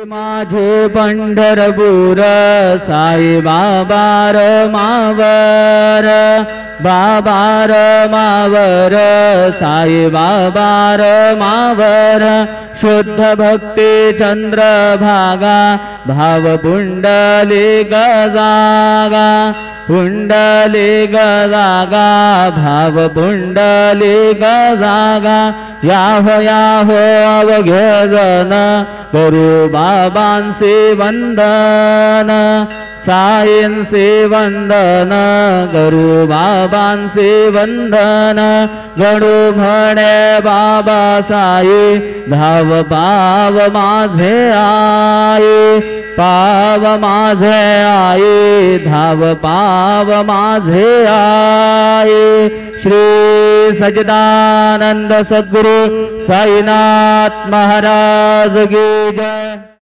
माझे पंढरपूर साई बाबा मावर बाबा मावर साई बाबा मावर शुद्ध भक्ती चंद्रभागा भाव पुंडली गजागा पुंडली गजागा भाव पुंडली गजागा याहो अवघे जन करू बाबांचे वंदन साईंचे वंदन करू बाबांचे वंदन गणू म्हणे बाबा साई धाव पाव माझे आई पाव माझे आई धाव पाव माझे आई श्री सच्चिदानंद सद्गुरु साईनाथ महाराज की जय।